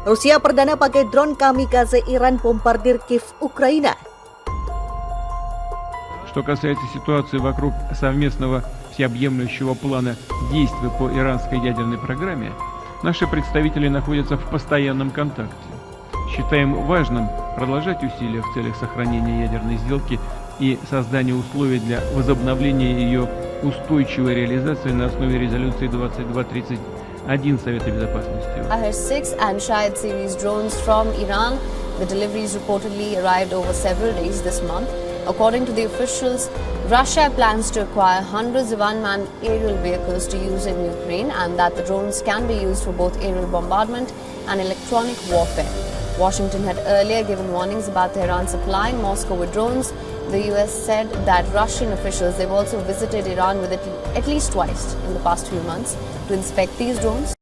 Rusia perdana pakai drone kamikaze Iran bombardir Kiev, Ukraina. Что касается ситуации вокруг совместного всеобъемлющего плана действий по иранской ядерной программе, наши представители находятся в постоянном контакте. Считаем важным продолжать усилия в целях сохранения ядерной сделки и создания условий для возобновления ее устойчивой реализации на основе резолюции 2231 Совета Безопасности. Shahed-6 and Shahed series drones from Iran. The deliveries reportedly arrived over several days this month. According to the officials, Russia plans to acquire hundreds of unmanned aerial vehicles to use in Ukraine, and that the drones can be used for both aerial bombardment and electronic warfare. Washington had earlier given warnings about Tehran supplying Moscow with drones. The US said that Russian officials, they've also visited Iran with it at least twice in the past few months to inspect these drones.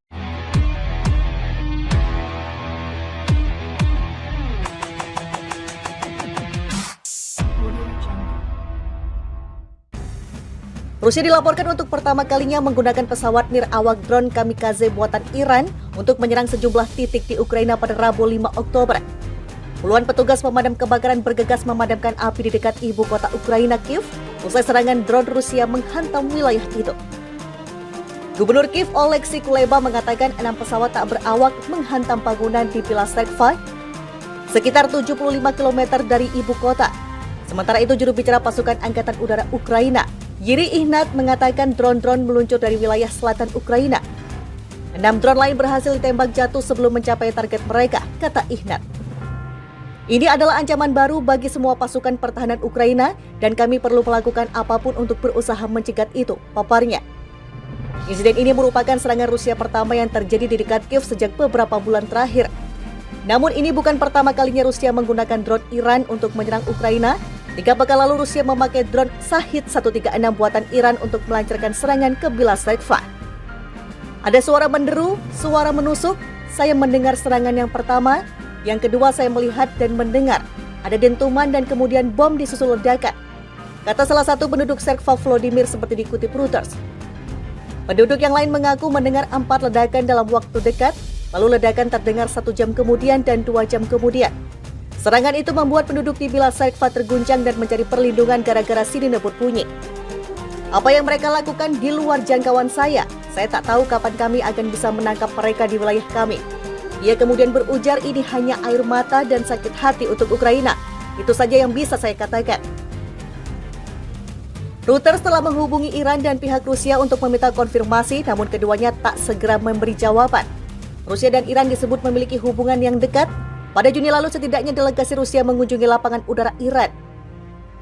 Rusia dilaporkan untuk pertama kalinya menggunakan pesawat nirawak drone kamikaze buatan Iran untuk menyerang sejumlah titik di Ukraina pada Rabu 5 Oktober. Puluhan petugas pemadam kebakaran bergegas memadamkan api di dekat ibu kota Ukraina, Kiev, usai serangan drone Rusia menghantam wilayah itu. Gubernur Kiev Oleksiy Kuleba mengatakan 6 pesawat tak berawak menghantam bangunan di Pilastreva, sekitar 75 km dari ibu kota. Sementara itu, juru bicara pasukan Angkatan Udara Ukraina, Yuri Ihnat, mengatakan drone-drone meluncur dari wilayah selatan Ukraina. 6 drone lain berhasil ditembak jatuh sebelum mencapai target mereka, kata Ihnat. Ini adalah ancaman baru bagi semua pasukan pertahanan Ukraina dan kami perlu melakukan apapun untuk berusaha mencegat itu, paparnya. Insiden ini merupakan serangan Rusia pertama yang terjadi di dekat Kiev sejak beberapa bulan terakhir. Namun ini bukan pertama kalinya Rusia menggunakan drone Iran untuk menyerang Ukraina. 3 pekan lalu Rusia memakai drone Shahed-136 buatan Iran untuk melancarkan serangan ke Pilastreva. Ada suara menderu, suara menusuk, saya mendengar serangan yang pertama, yang kedua saya melihat dan mendengar, ada dentuman dan kemudian bom disusul ledakan, kata salah satu penduduk Serkva Volodymyr seperti dikutip Reuters. Penduduk yang lain mengaku mendengar 4 ledakan dalam waktu dekat, lalu ledakan terdengar 1 jam kemudian dan 2 jam kemudian. Serangan itu membuat penduduk di Pilastreva terguncang dan mencari perlindungan gara-gara sirine berbunyi. Apa yang mereka lakukan di luar jangkauan saya tak tahu kapan kami akan bisa menangkap mereka di wilayah kami. Ia kemudian berujar, ini hanya air mata dan sakit hati untuk Ukraina. Itu saja yang bisa saya katakan. Reuters telah menghubungi Iran dan pihak Rusia untuk meminta konfirmasi, namun keduanya tak segera memberi jawaban. Rusia dan Iran disebut memiliki hubungan yang dekat. Pada Juni lalu setidaknya delegasi Rusia mengunjungi lapangan udara Iran.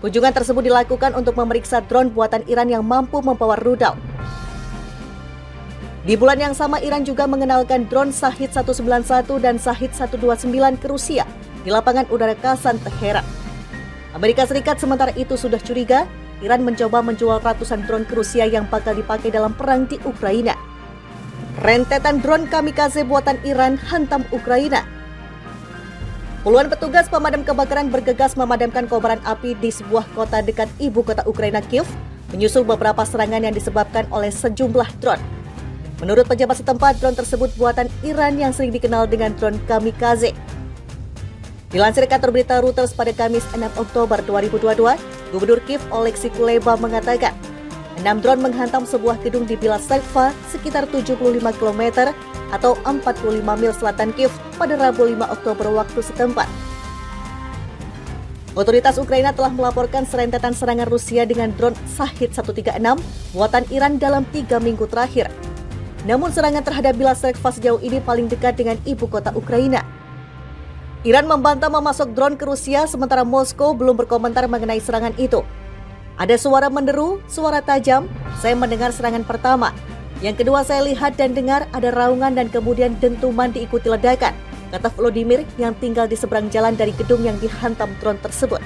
Kunjungan tersebut dilakukan untuk memeriksa drone buatan Iran yang mampu membawa rudal. Di bulan yang sama, Iran juga mengenalkan drone Shahed-191 dan Shahed-129 ke Rusia di lapangan udara Kasan, Teheran. Amerika Serikat sementara itu sudah curiga Iran mencoba menjual ratusan drone ke Rusia yang bakal dipakai dalam perang di Ukraina. Rentetan drone kamikaze buatan Iran hantam Ukraina. Puluhan petugas pemadam kebakaran bergegas memadamkan kobaran api di sebuah kota dekat ibu kota Ukraina, Kiev, menyusul beberapa serangan yang disebabkan oleh sejumlah drone. Menurut pejabat setempat, drone tersebut buatan Iran yang sering dikenal dengan drone kamikaze. Dilansir kantor berita Reuters pada Kamis 6 Oktober 2022, Gubernur Kiev Oleksiy Kuleba mengatakan 6 drone menghantam sebuah gedung di Pilastreva sekitar 75 km atau 45 mil selatan Kiev pada Rabu 5 Oktober waktu setempat. Otoritas Ukraina telah melaporkan serentetan serangan Rusia dengan drone Shahed-136 buatan Iran dalam 3 minggu terakhir. Namun serangan terhadap Pilastreva sejauh ini paling dekat dengan ibu kota Ukraina. Iran membantah memasok drone ke Rusia, sementara Moskow belum berkomentar mengenai serangan itu. Ada suara menderu, suara tajam, saya mendengar serangan pertama. Yang kedua saya lihat dan dengar ada raungan dan kemudian dentuman diikuti ledakan, kata Volodymyr yang tinggal di seberang jalan dari gedung yang dihantam drone tersebut.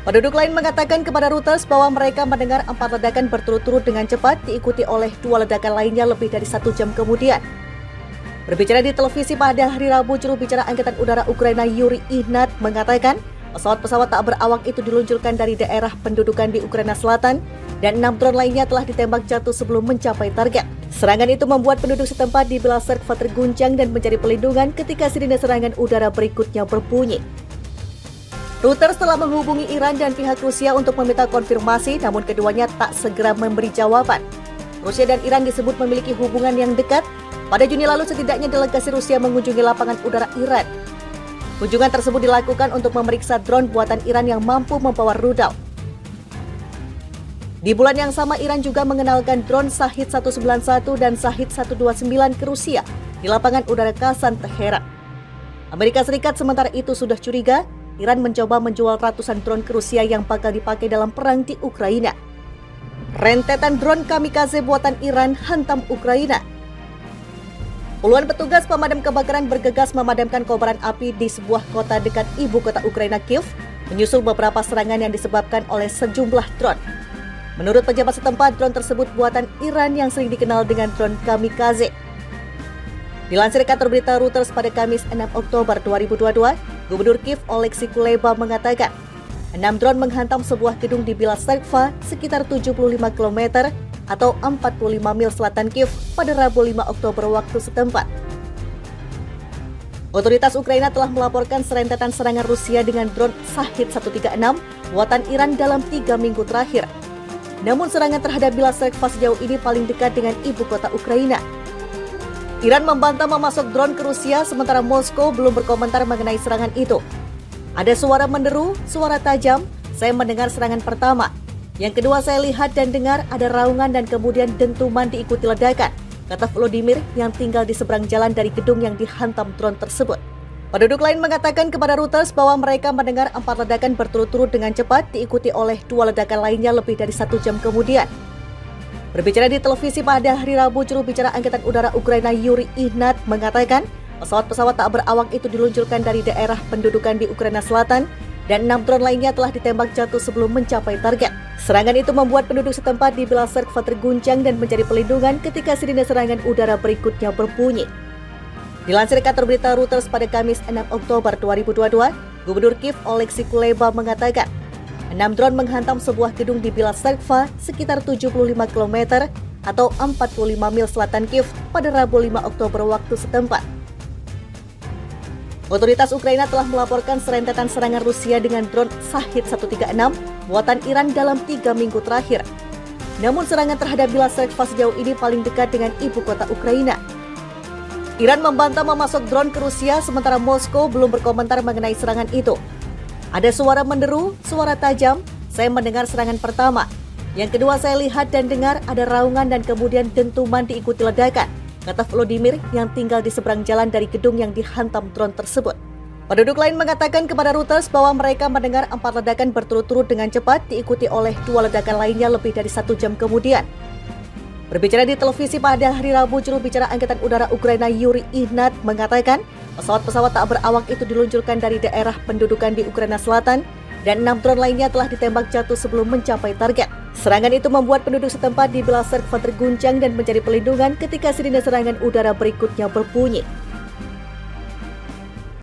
Penduduk lain mengatakan kepada Reuters bahwa mereka mendengar 4 ledakan berturut-turut dengan cepat diikuti oleh 2 ledakan lainnya lebih dari 1 jam kemudian. Berbicara di televisi pada hari Rabu, juru bicara Angkatan Udara Ukraina Yuri Ihnat mengatakan pesawat-pesawat tak berawak itu diluncurkan dari daerah pendudukan di Ukraina Selatan dan 6 drone lainnya telah ditembak jatuh sebelum mencapai target. Serangan itu membuat penduduk setempat di Bela Serkva terguncang dan mencari pelindungan ketika sirine serangan udara berikutnya berbunyi. Reuters telah menghubungi Iran dan pihak Rusia untuk meminta konfirmasi, namun keduanya tak segera memberi jawaban. Rusia dan Iran disebut memiliki hubungan yang dekat. Pada Juni lalu setidaknya delegasi Rusia mengunjungi lapangan udara Iran. Kunjungan tersebut dilakukan untuk memeriksa drone buatan Iran yang mampu membawa rudal. Di bulan yang sama, Iran juga mengenalkan drone Shahid 191 dan Shahid 129 ke Rusia di lapangan udara Kasan, Teheran. Amerika Serikat sementara itu sudah curiga Iran mencoba menjual ratusan drone ke Rusia yang bakal dipakai dalam perang di Ukraina. Rentetan drone kamikaze buatan Iran hantam Ukraina. Puluhan petugas pemadam kebakaran bergegas memadamkan kobaran api di sebuah kota dekat ibu kota Ukraina, Kiev, menyusul beberapa serangan yang disebabkan oleh sejumlah drone. Menurut pejabat setempat, drone tersebut buatan Iran yang sering dikenal dengan drone kamikaze. Dilansir kantor berita Reuters pada Kamis 6 Oktober 2022, Gubernur Kiev Oleksiy Kuleba mengatakan 6 drone menghantam sebuah gedung di Bela Serkva sekitar 75 km atau 45 mil selatan Kiev pada Rabu 5 Oktober waktu setempat. Otoritas Ukraina telah melaporkan serentetan serangan Rusia dengan drone Shahid 136 buatan Iran dalam 3 minggu terakhir. Namun serangan terhadap Bela Serkva sejauh ini paling dekat dengan ibu kota Ukraina. Iran membantah memasok drone ke Rusia, sementara Moskow belum berkomentar mengenai serangan itu. Ada suara menderu, suara tajam, saya mendengar serangan pertama. Yang kedua saya lihat dan dengar ada raungan dan kemudian dentuman diikuti ledakan, kata Volodymyr yang tinggal di seberang jalan dari gedung yang dihantam drone tersebut. Penduduk lain mengatakan kepada Reuters bahwa mereka mendengar 4 ledakan berturut-turut dengan cepat diikuti oleh 2 ledakan lainnya lebih dari 1 jam kemudian. Berbicara di televisi pada hari Rabu, juru bicara Angkatan Udara Ukraina Yuri Ihnat mengatakan pesawat-pesawat tak berawak itu diluncurkan dari daerah pendudukan di Ukraina Selatan dan 6 drone lainnya telah ditembak jatuh sebelum mencapai target. Serangan itu membuat penduduk setempat di Bela Serkva terguncang dan mencari pelindungan ketika sirine serangan udara berikutnya berbunyi. Dilansir kantor berita Reuters pada Kamis 6 Oktober 2022, Gubernur Kiev Oleksiy Kuleba mengatakan 6 drone menghantam sebuah gedung di Bela Serkva sekitar 75 km atau 45 mil selatan Kiev pada Rabu 5 Oktober waktu setempat. Otoritas Ukraina telah melaporkan serentetan serangan Rusia dengan drone Shahid 136 buatan Iran dalam 3 minggu terakhir. Namun serangan terhadap Bela Serkva sejauh ini paling dekat dengan ibu kota Ukraina. Iran membantah memasok drone ke Rusia, sementara Moskow belum berkomentar mengenai serangan itu. Ada suara menderu, suara tajam, saya mendengar serangan pertama. Yang kedua saya lihat dan dengar ada raungan dan kemudian dentuman diikuti ledakan, kata Volodymyr yang tinggal di seberang jalan dari gedung yang dihantam drone tersebut. Penduduk lain mengatakan kepada Reuters bahwa mereka mendengar 4 ledakan berturut-turut dengan cepat diikuti oleh 2 ledakan lainnya lebih dari 1 jam kemudian. Berbicara di televisi pada hari Rabu, juru bicara Angkatan Udara Ukraina Yuri Ihnat mengatakan pesawat-pesawat tak berawak itu diluncurkan dari daerah pendudukan di Ukraina Selatan dan 6 drone lainnya telah ditembak jatuh sebelum mencapai target. Serangan itu membuat penduduk setempat di Bela Serkva terguncang dan mencari pelindungan ketika sirine serangan udara berikutnya berbunyi.